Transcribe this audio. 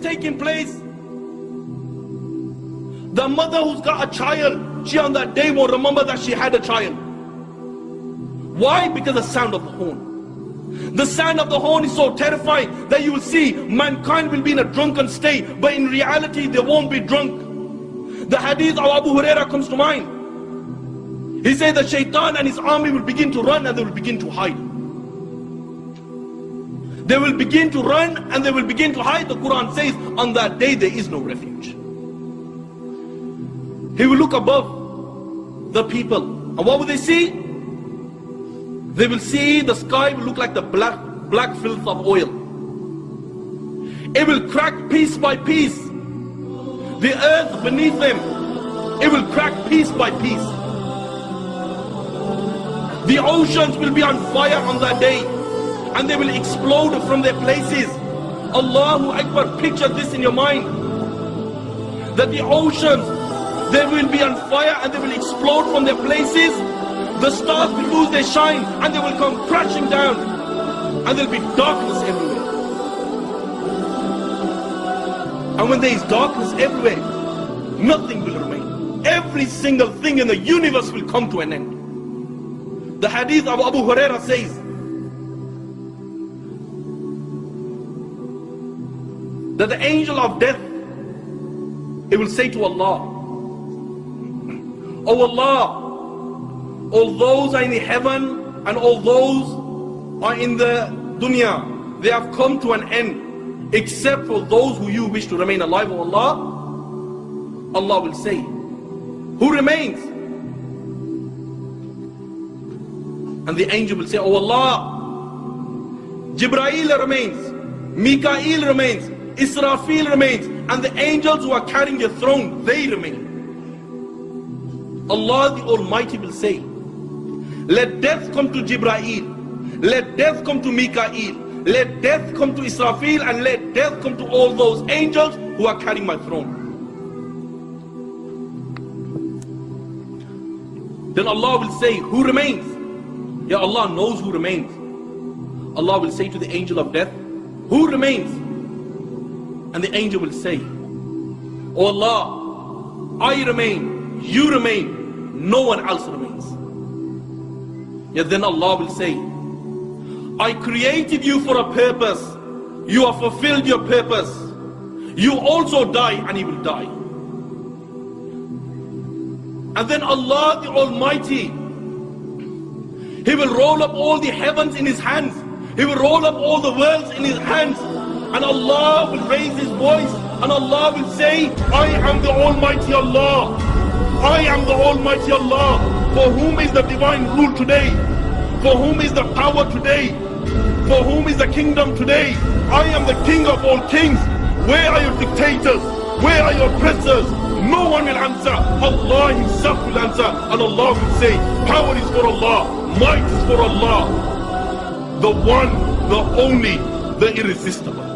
taking place. The mother who's got a child, she on that day won't remember that she had a child. Why? Because the sound of the horn. The sound of the horn is so terrifying that you will see mankind will be in a drunken state, but in reality they won't be drunk. The hadith of Abu Huraira comes to mind. He said that Shaitan and his army will begin to run and they will begin to hide. They will begin to run and they will begin to hide. The Quran says on that day there is no refuge. He will look above the people, and what will they see? They will see the sky will look like the black filth of oil. It will crack piece by piece. The earth beneath them, it will crack piece by piece. The oceans will be on fire on that day, and they will explode from their places. Allahu Akbar, picture this in your mind. That the oceans, they will be on fire and they will explode from their places. The stars will lose their shine and they will come crashing down. And there will be darkness everywhere. And when there is darkness everywhere, nothing will remain. Every single thing in the universe will come to an end. The hadith of Abu Huraira says that the angel of death, it will say to Allah, "Oh Allah, all those are in the heaven and all those are in the dunya, they have come to an end, except for those who you wish to remain alive, O Allah." Allah will say, "Who remains?" And the angel will say, "Oh Allah, Jibreel remains, Mikael remains, Israfil remains, and the angels who are carrying your throne, they remain." Allah the Almighty will say, "Let death come to Jibreel, let death come to Mikael, let death come to Israfil, and let death come to all those angels who are carrying my throne." Then Allah will say, "Who remains?" Yeah, Allah knows who remains. Allah will say to the angel of death, "Who remains?" And the angel will say, "Oh Allah, I remain, you remain, no one else remains." Yet then Allah will say, "I created you for a purpose, you have fulfilled your purpose, you also die and you will die." And then Allah the Almighty, He will roll up all the heavens in His hands, He will roll up all the worlds in His hands, and Allah will raise His voice and Allah will say, "I am the Almighty Allah, I am the Almighty Allah, for whom is the divine rule today, for whom is the power today, for whom is the kingdom today. I am the King of all kings. Where are your dictators? Where are your oppressors?" No one will answer. Allah Himself will answer, and Allah will say, "Power is for Allah, might is for Allah, the one, the only, the irresistible."